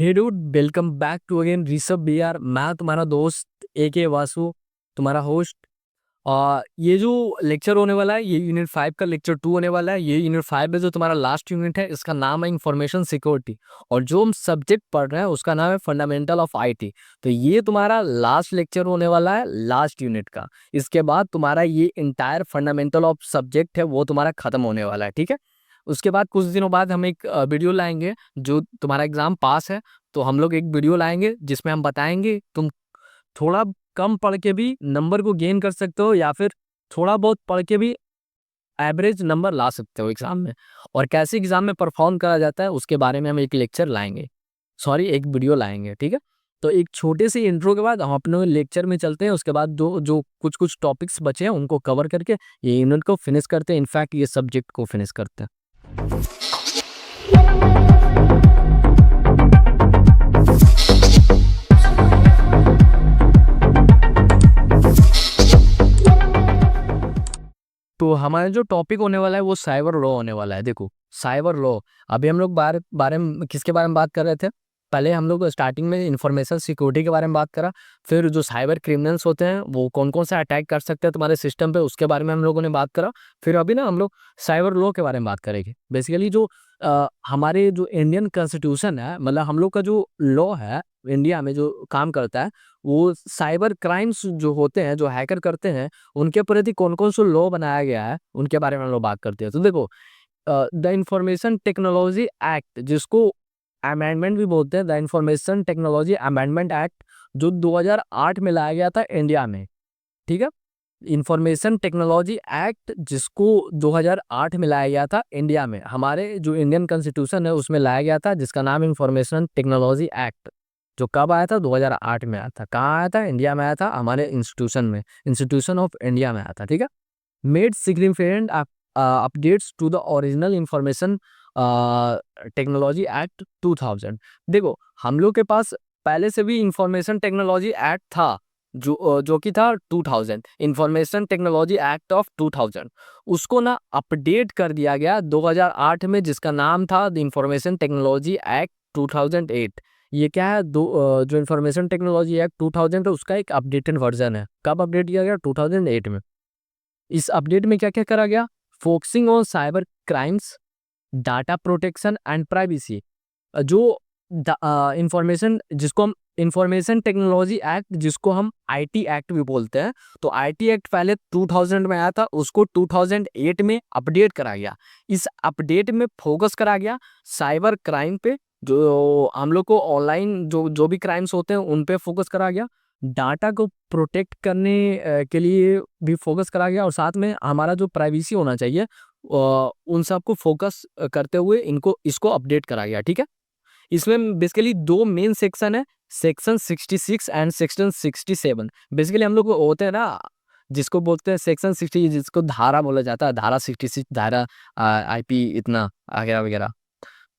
Hey dude, welcome back to again Rishabh B R. मैं तुम्हारा दोस्त ए वासु, तुम्हारा होस्ट। ये जो लेक्चर होने वाला है, ये यूनिट 5 का लेक्चर 2 होने वाला है। ये यूनिट 5 है जो तुम्हारा लास्ट यूनिट है, इसका नाम है इंफॉर्मेशन सिक्योरिटी। और जो हम सब्जेक्ट पढ़ रहे हैं उसका नाम है फंडामेंटल ऑफ आईटी। तो ये तुम्हारा लास्ट लेक्चर होने वाला है लास्ट यूनिट का। इसके बाद तुम्हारा ये इंटायर फंडामेंटल ऑफ सब्जेक्ट है वो तुम्हारा खत्म होने वाला है, ठीक है। उसके बाद कुछ दिनों बाद हम एक वीडियो लाएंगे। जो तुम्हारा एग्जाम पास है तो हम लोग एक वीडियो लाएंगे जिसमें हम बताएंगे तुम थोड़ा कम पढ़ के भी नंबर को गेन कर सकते हो, या फिर थोड़ा बहुत पढ़ के भी एवरेज नंबर ला सकते हो एग्जाम में। और कैसे एग्जाम में परफॉर्म करा जाता है उसके बारे में हम एक लेक्चर लाएंगे, सॉरी एक वीडियो लाएंगे, ठीक है। तो एक छोटे से इंट्रो के बाद हम अपने लेक्चर में चलते हैं। उसके बाद जो जो कुछ कुछ टॉपिक्स बचे हैं उनको कवर करके ये यूनिट को फिनिश करते हैं, इनफैक्ट ये सब्जेक्ट को फिनिश करते हैं। तो हमारा जो टॉपिक होने वाला है वो साइबर लॉ होने वाला है। देखो, साइबर लॉ, अभी हम लोग बारे में किसके बारे में बात कर रहे थे? पहले हम लोग स्टार्टिंग में इंफॉर्मेशन सिक्योरिटी के बारे में बात करा। फिर जो साइबर क्रिमिनल्स होते हैं वो कौन कौन सा अटैक कर सकते हैं तुम्हारे सिस्टम पे, उसके बारे में हम लोगों ने बात करा। फिर अभी ना हम लोग साइबर लॉ के बारे में बात करेंगे। बेसिकली जो हमारे जो इंडियन कॉन्स्टिट्यूशन है, मतलब हम लोग का जो लॉ है इंडिया में जो काम करता है, वो साइबर क्राइम्स जो होते हैं, जो हैकर करते हैं, उनके प्रति कौन कौन सा लॉ बनाया गया है उनके बारे में हम लोग बात करते हैं। तो देखो, द इंफॉर्मेशन टेक्नोलॉजी एक्ट, जिसको अमेंडमेंट भी बोलते हैं, the information technology amendment act, जो 2008 में लाया गया था इंडिया में, ठीक है। इंफॉर्मेशन टेक्नोलॉजी एक्ट जिसको 2008 में लाया गया था इंडिया में, हमारे जो इंडियन कॉन्स्टिट्यूशन है उसमें लाया गया था, जिसका नाम इंफॉर्मेशन टेक्नोलॉजी एक्ट। जो कब आया था? 2008 में आया था। कहाँ आया था? इंडिया में आया था, हमारे इंस्टीट्यूशन में, इंस्टीट्यूशन ऑफ इंडिया में आया था, ठीक है। Made significant updates to the original information technology act 2000। देखो, हम लोग के पास पहले से भी इंफॉर्मेशन टेक्नोलॉजी एक्ट था, जो कि था 2000, इंफॉर्मेशन टेक्नोलॉजी एक्ट ऑफ 2000। उसको ना अपडेट कर दिया गया 2008 में, जिसका नाम था द इंफॉर्मेशन टेक्नोलॉजी एक्ट 2008। ये क्या है? जो इंफॉर्मेशन टेक्नोलॉजी एक्ट 2000 है उसका एक अपडेटेड वर्जन है। कब अपडेट किया गया? 2008 में। इस अपडेट में क्या क्या करा गया? Focusing on cyber crimes, data protection and privacy. जो इंफॉर्मेशन, जिसको हम इंफॉर्मेशन टेक्नोलॉजी एक्ट, जिसको हम आईटी एक्ट भी बोलते हैं, तो आईटी एक्ट पहले 2000 में आया था, उसको 2008 में अपडेट करा गया। इस अपडेट में फोकस करा गया साइबर क्राइम पे, जो हम लोग को ऑनलाइन जो जो भी क्राइम्स होते हैं उन पे फोकस करा गया। डाटा को प्रोटेक्ट करने के लिए भी फोकस करा गया, और साथ में हमारा जो प्राइवेसी होना चाहिए उन सब को फोकस करते हुए इसको अपडेट करा गया, ठीक है। इसमें बेसिकली दो मेन सेक्शन है, सेक्शन 66 एंड सेक्शन 67। बेसिकली हम लोग को होते हैं ना, जिसको बोलते हैं सेक्शन 60, जिसको धारा बोला जाता है, धारा 66, धारा आईपी इतना वगैरह वगैरह,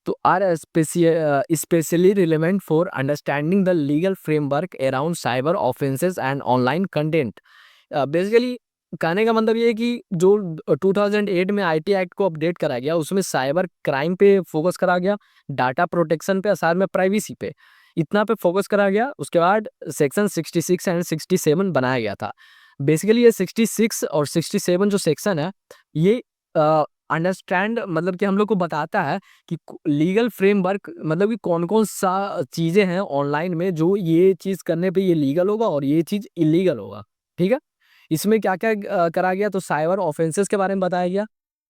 तो are specially relevant for understanding the legal framework around cyber offences and online content. Basically कहने का मतलब ये है कि जो 2008 में आईटी एक्ट को अपडेट करा गया, उसमें साइबर क्राइम पे फोकस करा गया, डाटा प्रोटेक्शन पे, साथ में प्राइवेसी पे, इतना पे फोकस करा गया। उसके बाद सेक्शन 66 एंड 67 बनाया गया था। बेसिकली ये 66 और 67 जो सेक्शन है, ये अंडरस्टैंड मतलब कि हम लोग को बताता है कि लीगल फ्रेमवर्क, मतलब कि कौन कौन सा चीज़ें हैं ऑनलाइन में जो ये चीज़ करने पे ये लीगल होगा और ये चीज़ इलीगल होगा, ठीक है। इसमें क्या क्या करा गया? तो साइबर ऑफेंसेस के बारे में बताया गया।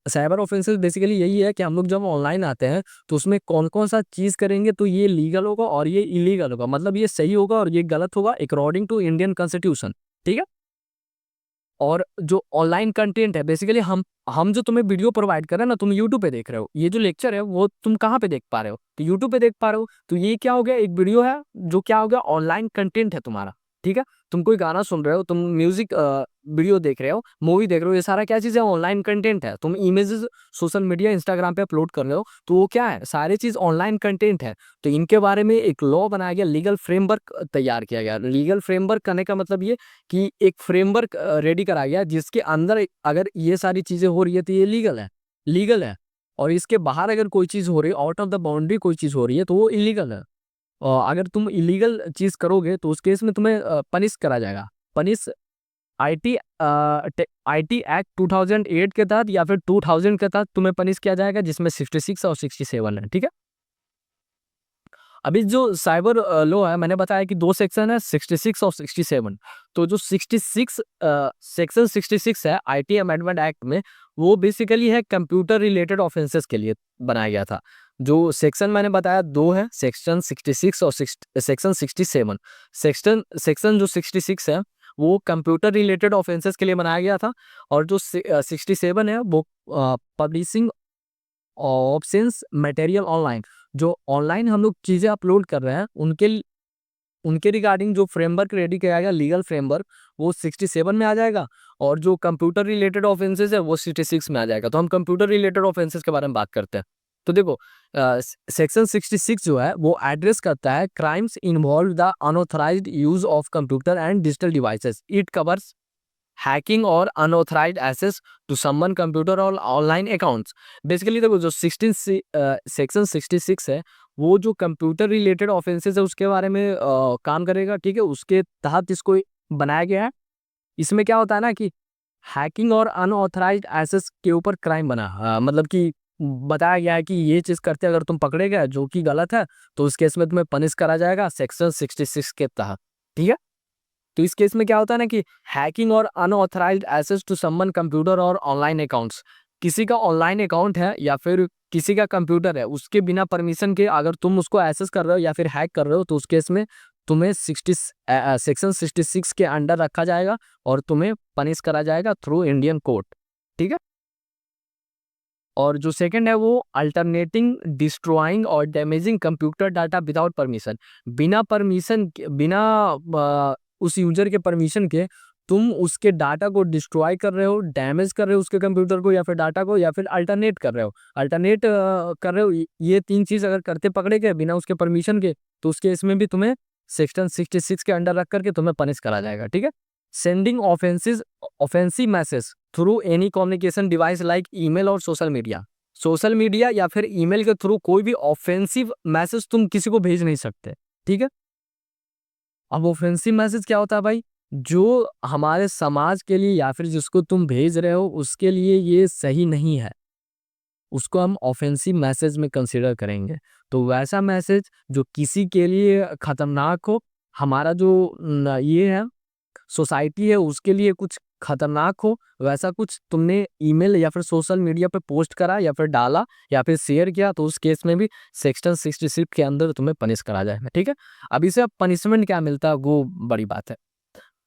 साइबर ऑफेंसेस बेसिकली यही है कि हम लोग जब ऑनलाइन आते हैं तो उसमें कौन कौन सा चीज़ करेंगे तो ये लीगल होगा और ये इलीगल होगा, मतलब ये सही होगा और ये गलत होगा अकॉर्डिंग टू इंडियन कॉन्स्टिट्यूशन, ठीक है। और जो ऑनलाइन कंटेंट है, बेसिकली हम जो तुम्हें वीडियो प्रोवाइड कर रहे हैं ना, तुम यूट्यूब पे देख रहे हो, ये जो लेक्चर है वो तुम कहाँ पे देख पा रहे हो? तो यूट्यूब पे देख पा रहे हो। तो ये क्या हो गया? एक वीडियो है जो क्या हो गया? ऑनलाइन कंटेंट है तुम्हारा, ठीक है। तुम कोई गाना सुन रहे हो, तुम म्यूजिक वीडियो देख रहे हो, मूवी देख रहे हो, ये सारा क्या चीज़ है? ऑनलाइन कंटेंट है। तुम इमेजेस सोशल मीडिया इंस्टाग्राम पे अपलोड कर रहे हो, तो वो क्या है? सारी चीज़ ऑनलाइन कंटेंट है। तो इनके बारे में एक लॉ बनाया गया, लीगल फ्रेमवर्क तैयार किया गया। लीगल फ्रेमवर्क करने का मतलब ये कि एक फ्रेमवर्क रेडी करा गया जिसके अंदर अगर ये सारी चीज़ें हो रही है तो ये लीगल है, लीगल है। और इसके बाहर अगर कोई चीज़ हो रही है, आउट ऑफ द बाउंड्री कोई चीज़ हो रही है, तो वो इलीगल है। अगर तुम इलीगल चीज करोगे तो उस केस में तुम्हें पनिश करा जाएगा। पनिश आईटी आईटी एक्ट 2008 के तहत या फिर 2000 के तहत तुम्हें पनिश किया जाएगा, जिसमें 66 और 67 है। ठीक है, अभी जो साइबर लॉ है, मैंने बताया कि दो सेक्शन है, 66 और 67। तो जो 66 सेक्शन 66 है आईटी अमेंडमेंट एक्ट में, वो बेसिकली है कंप्यूटर रिलेटेड ऑफेंसेस के लिए बनाया गया था। जो सेक्शन मैंने बताया दो है, सेक्शन 66 और सेक्शन 67। सेक्शन जो 66 है वो कंप्यूटर रिलेटेड ऑफेंसेस के लिए बनाया गया था, और जो 67 है वो पब्लिशिंग ऑप्शंस मटेरियल ऑनलाइन, जो ऑनलाइन हम लोग चीजें अपलोड कर रहे हैं उनके उनके रिगार्डिंग जो फ्रेमवर्क रेडी किया गया, लीगल फ्रेमवर्क, वो 67 में आ जाएगा। और जो कंप्यूटर रिलेटेड ऑफेंसेस है वो 66 में आ जाएगा। तो हम कंप्यूटर रिलेटेड ऑफेंसेस के बारे में बात करते हैं। तो देखो, सेक्शन 66 जो है वो एड्रेस करता है crimes involve the unauthorised use of computer and digital devices. It covers hacking और unauthorised access to someone computer और ऑनलाइन अकाउंट्स। बेसिकली देखो, जो सेक्शन 66 है वो जो कंप्यूटर रिलेटेड ऑफेंसेस है उसके बारे में काम करेगा। ठीक है, उसके तहत इसको बनाया गया है। इसमें क्या होता है ना कि हैकिंग और अनऑथराइज्ड एक्सेस के ऊपर क्राइम बना, मतलब कि बताया गया है कि ये चीज करते अगर तुम पकड़े गए जो कि गलत है, तो उस केस में तुम्हें पनिश करा जाएगा सेक्शन 66 के तहत। ठीक है, तो इस केस में क्या होता है ना कि हैकिंग और unauthorised access to someone computer और ऑनलाइन अकाउंट्स, किसी का ऑनलाइन अकाउंट है या फिर किसी का कंप्यूटर है, उसके बिना परमिशन के अगर तुम उसको एक्सेस कर रहे हो या फिर हैक कर रहे हो, तो उस केस में तुम्हें सेक्शन 66 के अंडर रखा जाएगा और तुम्हें पनिश करा जाएगा थ्रू इंडियन कोर्ट। ठीक है, और जो सेकंड है वो अल्टरनेटिंग डिस्ट्रॉइंग और damaging computer data without permission. बिना परमिशन, बिना उस यूजर के परमिशन के तुम उसके डाटा को डिस्ट्रॉय कर रहे हो, डैमेज कर रहे हो उसके कंप्यूटर को या फिर डाटा को, या फिर अल्टरनेट कर रहे हो, कर रहे हो, ये तीन चीज अगर करते पकड़े गए बिना उसके परमिशन के, तो उसके इसमें भी तुम्हें सेक्शन 66 के अंडर रख करके तुम्हें पनिश करा जाएगा। ठीक है, sending offensive message through any communication device like email और सोशल मीडिया या फिर ईमेल के थ्रू कोई भी ऑफेंसिव मैसेज तुम किसी को भेज नहीं सकते। ठीक है, अब ऑफेंसिव मैसेज क्या होता है भाई? जो हमारे समाज के लिए या फिर जिसको तुम भेज रहे हो उसके लिए ये सही नहीं है, उसको हम ऑफेंसिव मैसेज में कंसिडर करेंगे। तो वैसा मैसेज जो किसी के लिए खतरनाक हो, हमारा जो ये है सोसाइटी है उसके लिए कुछ खतरनाक हो, वैसा कुछ तुमने ईमेल या फिर सोशल मीडिया पे पोस्ट करा या फिर डाला या फिर शेयर किया, तो उस केस में भी सेक्शन 66 के अंदर तुम्हें पनिश करा जाएगा। ठीक है, अब इसे अब पनिशमेंट क्या मिलता है वो बड़ी बात है।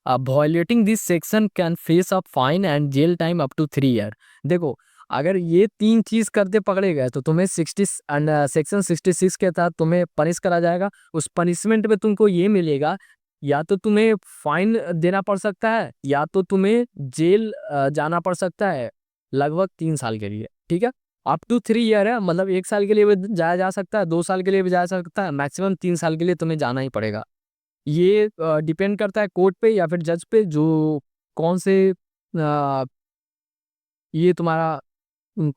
अब violating this section can face a fine and jail time up to 3 year. देखो, अगर ये तीन चीज करते पकड़े गए तो तुम्हें सेक्शन 66 के तहत तुम्हें पनिश करा जाएगा। उस पनिशमेंट में तुमको ये मिलेगा, या तो तुम्हें फाइन देना पड़ सकता है या तो तुम्हें जेल जाना पड़ सकता है लगभग 3 साल के लिए। ठीक है, अप टू 3 ईयर है, मतलब 1 साल के लिए भी जाया जा सकता है, 2 साल के लिए भी जाया जा सकता है, मैक्सिमम 3 साल के लिए तुम्हें जाना ही पड़ेगा। ये डिपेंड करता है कोर्ट पे या फिर जज पे, जो कौन से ये तुम्हारा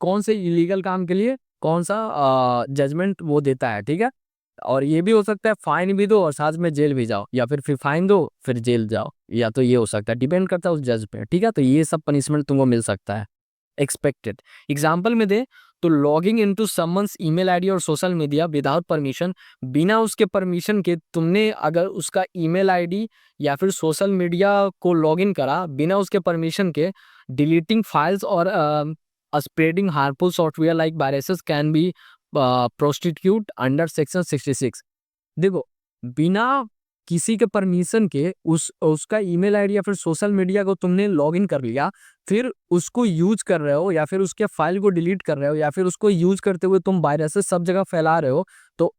कौन से इलीगल काम के लिए कौन सा जजमेंट वो देता है। ठीक है, और ये भी हो सकता है फाइन भी दो और साथ में जेल भी जाओ, या फिर फाइन दो फिर जेल जाओ, या तो ये हो सकता है, डिपेंड करता है उस जज पे। ठीक है, तो ये सब पनिशमेंट तुमको मिल सकता है एक्सपेक्टेड। एग्जाम्पल में दे तो logging into someone's email ID और सोशल मीडिया विदाउट परमिशन, बिना उसके परमिशन के तुमने अगर उसका ईमेल आईडी या फिर सोशल मीडिया को लॉगिन करा बिना उसके परमिशन के, डिलीटिंग फाइल्स और spreading harmful software like viruses can be prostitute under section 66। देखो, बिना किसी के परमिशन के उसका ईमेल आईडी या फिर सोशल मीडिया को तुमने लॉगिन कर लिया, फिर उसको यूज कर रहे हो या फिर उसके फाइल को डिलीट कर रहे हो या फिर उसको यूज करते हुए तुम वायरसेस सब जगह फैला रहे हो, तो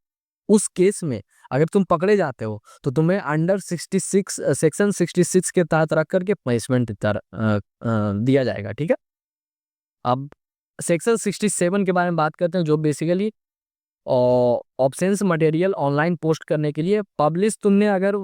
उस केस में अगर तुम पकड़े जाते हो तो तुम्हें अंडर 66 सेक्शन 66 के तहत रख करके पनिशमेंट दिया जाएगा। ठीक है, अब सेक्शन 67 के बारे में बात करते हैं, जो basically options material online post करने के लिए पब्लिश तुमने अगर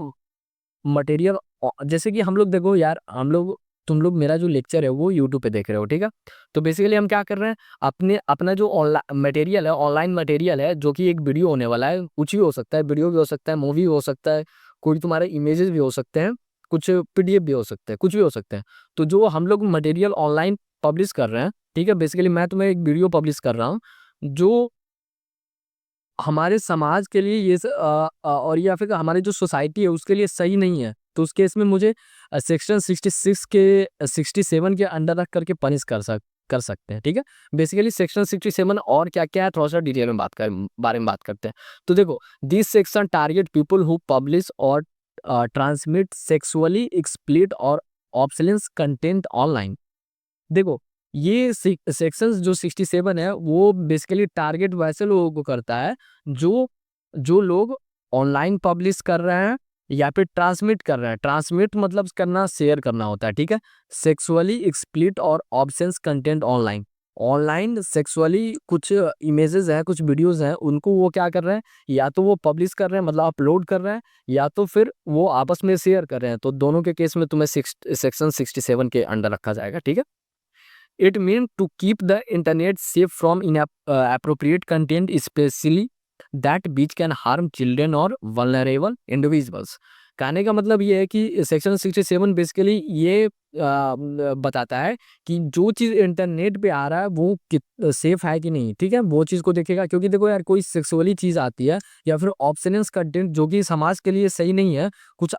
मटेरियल, जैसे कि हम लोग देखो यार, हम लोग तुम लोग मेरा जो लेक्चर है वो यूट्यूब पे देख रहे हो, ठीक है। तो बेसिकली हम क्या कर रहे हैं, अपना जो ऑनलाइन मटेरियल है, ऑनलाइन मटेरियल है, जो कि एक वीडियो होने वाला है, कुछ भी हो सकता है, वीडियो भी हो सकता है, मूवी भी हो सकता है, कोई तुम्हारे इमेजेस भी हो सकते हैं, कुछ पीडीएफ भी हो सकते हैं, कुछ भी हो सकते हैं। तो जो हम लोग मटेरियल ऑनलाइन पब्लिश कर रहे हैं, ठीक है, बेसिकली मैं तुम्हें एक वीडियो पब्लिश कर रहा हूँ जो हमारे समाज के लिए और या फिर हमारी जो सोसाइटी है उसके लिए सही नहीं है, तो उस केस में मुझे सेक्शन 66 के 67 के अंडर रख करके पनिश कर सकते हैं, ठीक है। बेसिकली सेक्शन 67 और क्या क्या है थोड़ा सा डिटेल में बारे में बात करते हैं। तो देखो, this section target people who publish और ट्रांसमिट सेक्सुअली एक्सप्लिसिट और ऑब्सलेंस कंटेंट ऑनलाइन। देखो, ये सेक्शंस जो 67 है वो बेसिकली टारगेट वैसे लोगों को करता है जो जो लोग ऑनलाइन पब्लिश कर रहे हैं या फिर ट्रांसमिट कर रहे हैं। ट्रांसमिट मतलब करना, शेयर करना होता है, ठीक है। सेक्सुअली एक्सप्लिसिट और absence content online, online sexually कुछ इमेजेस हैं, कुछ वीडियोस हैं, उनको वो क्या कर रहे हैं, या तो वो पब्लिश कर रहे हैं मतलब अपलोड कर रहे हैं, या तो फिर वो आपस में शेयर कर रहे हैं। तो दोनों के केस में तुम्हें सेक्शन 67 के अंडर रखा जाएगा, ठीक है। It means to keep the internet safe from inappropriate content, especially that which can harm children or vulnerable individuals. कहने का मतलब ये है कि सेक्शन 67 बेसिकली ये बताता है कि जो चीज़ इंटरनेट पे आ रहा है वो सेफ है कि नहीं, ठीक है, वो चीज़ को देखेगा। क्योंकि देखो यार, कोई सेक्सुअली चीज़ आती है या फिर ऑब्सेनियस कंटेंट जो कि समाज के लिए सही नहीं है, कुछ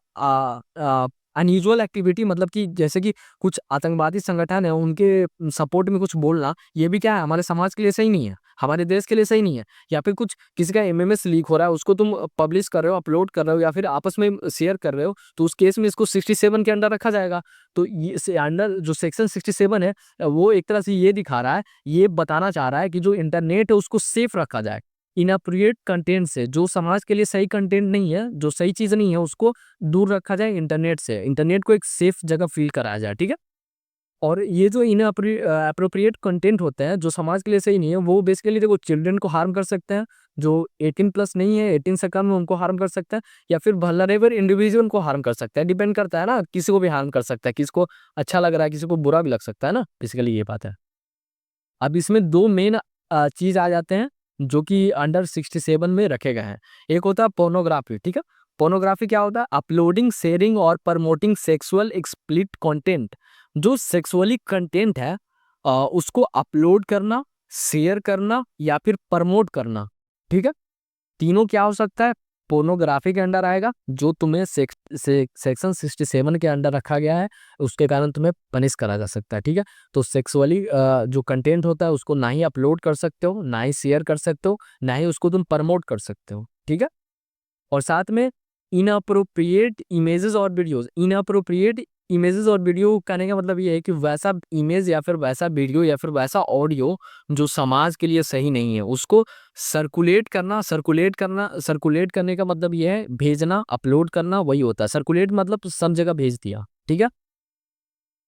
अनयूजुअल एक्टिविटी, मतलब कि जैसे कि कुछ आतंकवादी संगठन है उनके सपोर्ट में कुछ बोलना, ये भी क्या है, हमारे समाज के लिए सही नहीं है, हमारे देश के लिए सही नहीं है। या फिर कुछ किसी का एमएमएस लीक हो रहा है, उसको तुम पब्लिश कर रहे हो, अपलोड कर रहे हो या फिर आपस में शेयर कर रहे हो, तो उस केस में इसको 67 के अंडर रखा जाएगा। तो ये अंडर जो सेक्शन 67 है वो एक तरह से ये दिखा रहा है, ये बताना चाह रहा है कि जो इंटरनेट है उसको सेफ रखा जाए इनअप्रोप्रिएट कंटेंट से। जो समाज के लिए सही कंटेंट नहीं है, जो सही चीज नहीं है, उसको दूर रखा जाए इंटरनेट से, इंटरनेट को एक सेफ जगह फील कराया जाए, ठीक है। और ये जो अप्रोप्रिएट कंटेंट होते हैं जो समाज के लिए सही नहीं है, वो बेसिकली देखो चिल्ड्रन को हार्म कर सकते हैं, जो 18 प्लस नहीं है, 18 से कम है, उनको हार्म कर सकते हैं, या फिर वल्नरेबल इंडिविजुअल को हार्म कर सकते हैं। डिपेंड करता है ना, किसी को भी हार्म कर सकता है, किसी को अच्छा लग रहा है, किसी को बुरा भी लग सकता है ना, बेसिकली ये बात है। अब इसमें दो मेन चीज आ जाते हैं जो कि अंडर 67 में रखे गए हैं। एक होता है पोर्नोग्राफी, ठीक है। पोर्नोग्राफी क्या होता है, अपलोडिंग, शेयरिंग और प्रमोटिंग सेक्सुअल एक्सप्लिसिट कंटेंट। जो सेक्सुअली कंटेंट है उसको अपलोड करना, शेयर करना या फिर प्रमोट करना, ठीक है। तीनों क्या हो सकता है, पोर्नोग्राफी के अंडर आएगा, जो तुम्हें सेक्शन 67 के अंडर रखा गया है, उसके कारण तुम्हें पनिश करा जा सकता है, ठीक है। तो सेक्सुअली जो कंटेंट होता है उसको ना ही अपलोड कर सकते हो, ना ही शेयर कर सकते हो, ना ही उसको तुम प्रमोट कर सकते हो, ठीक है। और साथ में इनअप्रोप्रिएट इमेजेस और वीडियोस, इनअप्रोप्रिएट इमेजेस और वीडियो कहने का मतलब ये है कि वैसा इमेज या फिर वैसा वीडियो या फिर वैसा ऑडियो जो समाज के लिए सही नहीं है, उसको सर्कुलेट करने का मतलब ये है भेजना, अपलोड करना, वही होता है सर्कुलेट, मतलब सब जगह भेज दिया, ठीक है।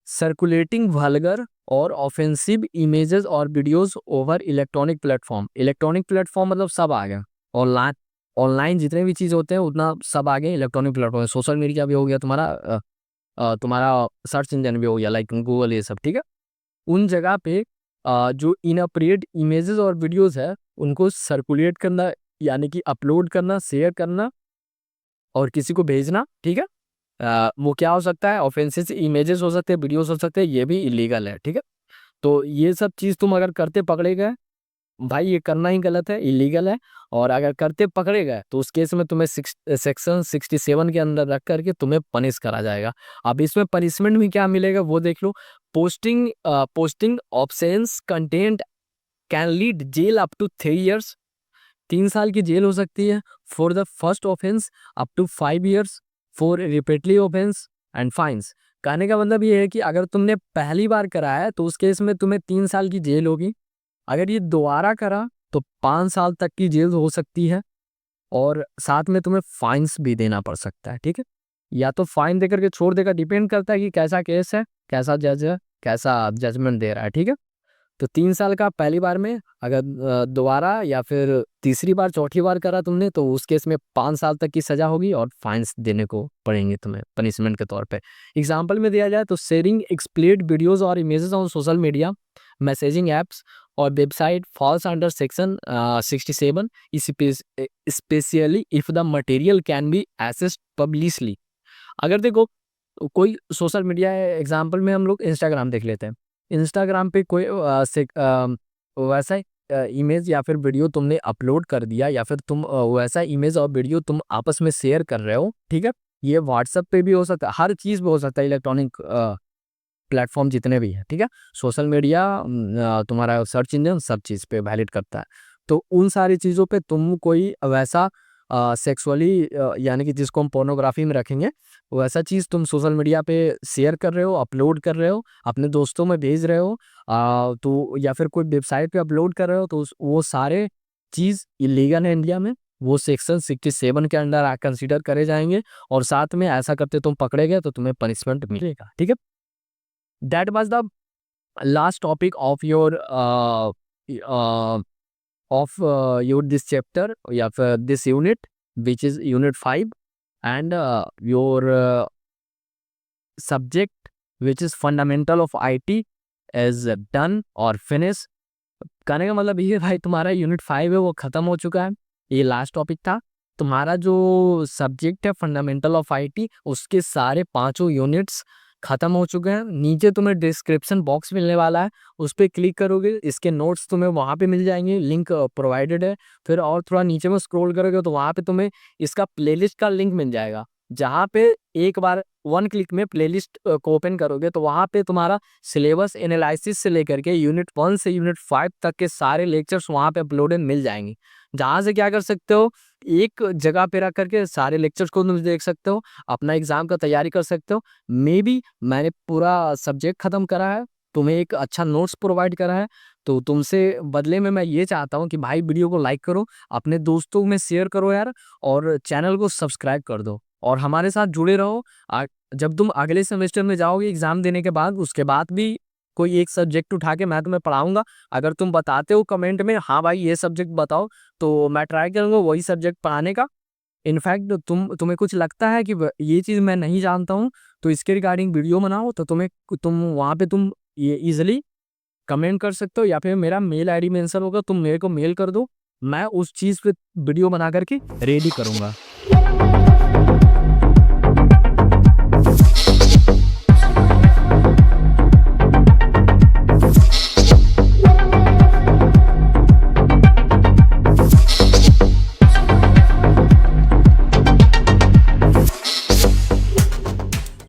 सर्कुलेटिंग वल्गर और ऑफेंसिव इमेजेस और वीडियोस ओवर इलेक्ट्रॉनिक प्लेटफॉर्म मतलब सब आ गया, ऑनलाइन, ऑनलाइन जितने भी चीज होते हैं उतना सब आ गए इलेक्ट्रॉनिक प्लेटफॉर्म। सोशल मीडिया भी हो गया तुम्हारा, तुम्हारा सर्च इंजन भी हो गया लाइक गूगल, ये सब, ठीक है। उन जगह पे जो इनअप्रिएट इमेजेस और वीडियोस है उनको सर्कुलेट करना, यानी कि अपलोड करना, शेयर करना और किसी को भेजना, ठीक है। वो क्या हो सकता है, ऑफेंसिव इमेजेस हो सकते हैं, वीडियोस हो सकते हैं, ये भी इलीगल है, ठीक है। तो ये सब चीज तुम अगर करते पकड़े गए, भाई ये करना ही गलत है, इलीगल है। और अगर करते पकड़े गए तो उस केस में तुम्हें सेक्शन 67 के अंदर रख करके तुम्हें पनिश करा जाएगा। अब इसमें पनिशमेंट भी क्या मिलेगा वो देख लो। Posting obscene content can lead jail up to 3 years, 3 साल की जेल हो सकती है for the first offence, up to 5 years for repeatedly offence and fines. कहने का मतलब ये है कि अगर तुमने पहली बार कराया है तो उस केस में तुम्हें 3 साल की जेल होगी, अगर ये दोबारा करा तो 5 साल तक की जेल हो सकती है, और साथ में तुम्हें फाइन्स भी देना पड़ सकता है, ठीक है। या तो फाइन देकर के छोड़ देगा, डिपेंड करता है कि कैसा केस है, कैसा जज है, कैसा जजमेंट दे रहा है, ठीक है। तो 3 साल का पहली बार में अगर दोबारा या फिर तीसरी बार चौथी बार करा तुमने तो उस केस में 5 साल तक की सज़ा होगी और फाइन्स देने को पड़ेंगे तुम्हें पनिशमेंट के तौर पे। एग्जाम्पल में दिया जाए तो शेयरिंग एक्सप्लेड वीडियोज़ और images on social media, messaging apps और website falls under section 67 specially if the material can be accessed publicly. अगर देखो कोई सोशल मीडिया एग्जांपल में हम लोग इंस्टाग्राम देख लेते हैं। इंस्टाग्राम पे कोई वैसा इमेज या फिर वीडियो तुमने अपलोड कर दिया या फिर तुम वैसा इमेज और वीडियो तुम आपस में शेयर कर रहे हो, ठीक है। ये व्हाट्सएप पे भी हो सकता है, हर चीज़ पे हो सकता है, इलेक्ट्रॉनिक प्लेटफॉर्म जितने भी हैं, ठीक है। सोशल मीडिया तुम्हारा सर्च इंजन सब चीज़ पे वैलिड करता है। तो उन सारी चीज़ों पे तुम कोई वैसा सेक्सुअली यानी कि जिसको हम पोर्नोग्राफी में रखेंगे, वैसा चीज़ तुम सोशल मीडिया पे शेयर कर रहे हो, अपलोड कर रहे हो, अपने दोस्तों में भेज रहे हो तो या फिर कोई वेबसाइट पे अपलोड कर रहे हो तो वो सारे चीज़ इलीगल है इंडिया में। वो सेक्शन 67 के अंडर कंसिडर करे जाएंगे और साथ में ऐसा करते तुम पकड़े गए तो तुम्हें पनिशमेंट मिलेगा, ठीक है। That was the last topic of your this chapter या फिर this unit, which is unit 5, and your subject which is fundamental of IT is done or finished। कहने का मतलब ये है भाई, तुम्हारा यूनिट 5 है वो खत्म हो चुका है, ये लास्ट टॉपिक था। तुम्हारा जो सब्जेक्ट है फंडामेंटल ऑफ आईटी, उसके सारे 5 यूनिट्स खत्म हो चुके हैं। नीचे तुम्हें डिस्क्रिप्शन बॉक्स मिलने वाला है, उस पर क्लिक करोगे, इसके नोट्स तुम्हें वहाँ पे मिल जाएंगे, लिंक प्रोवाइडेड है। फिर और थोड़ा नीचे में स्क्रॉल करोगे तो वहाँ पे तुम्हें इसका प्लेलिस्ट का लिंक मिल जाएगा, जहाँ पे एक बार 1 क्लिक में प्लेलिस्ट को ओपन करोगे तो वहाँ पे तुम्हारा सिलेबस एनालिसिस से लेकर के यूनिट 1 से यूनिट 5 तक के सारे लेक्चर्स वहाँ पे अपलोडेड मिल जाएंगे। जहाँ से क्या कर सकते हो, एक जगह पे रख करके सारे लेक्चर्स को तुम देख सकते हो, अपना एग्जाम का तैयारी कर सकते हो। मे बी मैंने पूरा सब्जेक्ट खत्म करा है, तुम्हें एक अच्छा नोट्स प्रोवाइड करा है, तो तुमसे बदले में मैं ये चाहता हूँ कि भाई वीडियो को लाइक करो, अपने दोस्तों में शेयर करो यार, और चैनल को सब्सक्राइब कर दो और हमारे साथ जुड़े रहो। जब तुम अगले सेमेस्टर में जाओगे एग्जाम देने के बाद, उसके बाद भी कोई एक सब्जेक्ट उठा के मैं तुम्हें पढ़ाऊंगा। अगर तुम बताते हो कमेंट में हाँ भाई ये सब्जेक्ट बताओ, तो मैं ट्राई करूंगा वही सब्जेक्ट पढ़ाने का। इनफैक्ट तुम्हें कुछ लगता है कि ये चीज़ मैं नहीं जानता हूँ तो इसके रिगार्डिंग वीडियो बनाओ, तो तुम वहाँ पे तुम ये इजीली कमेंट कर सकते हो, या फिर मेरा मेल आईडी मेंशन होगा, तुम मेरे को मेल कर दो, मैं उस चीज़ पे वीडियो बना करके रेडी करूँगा।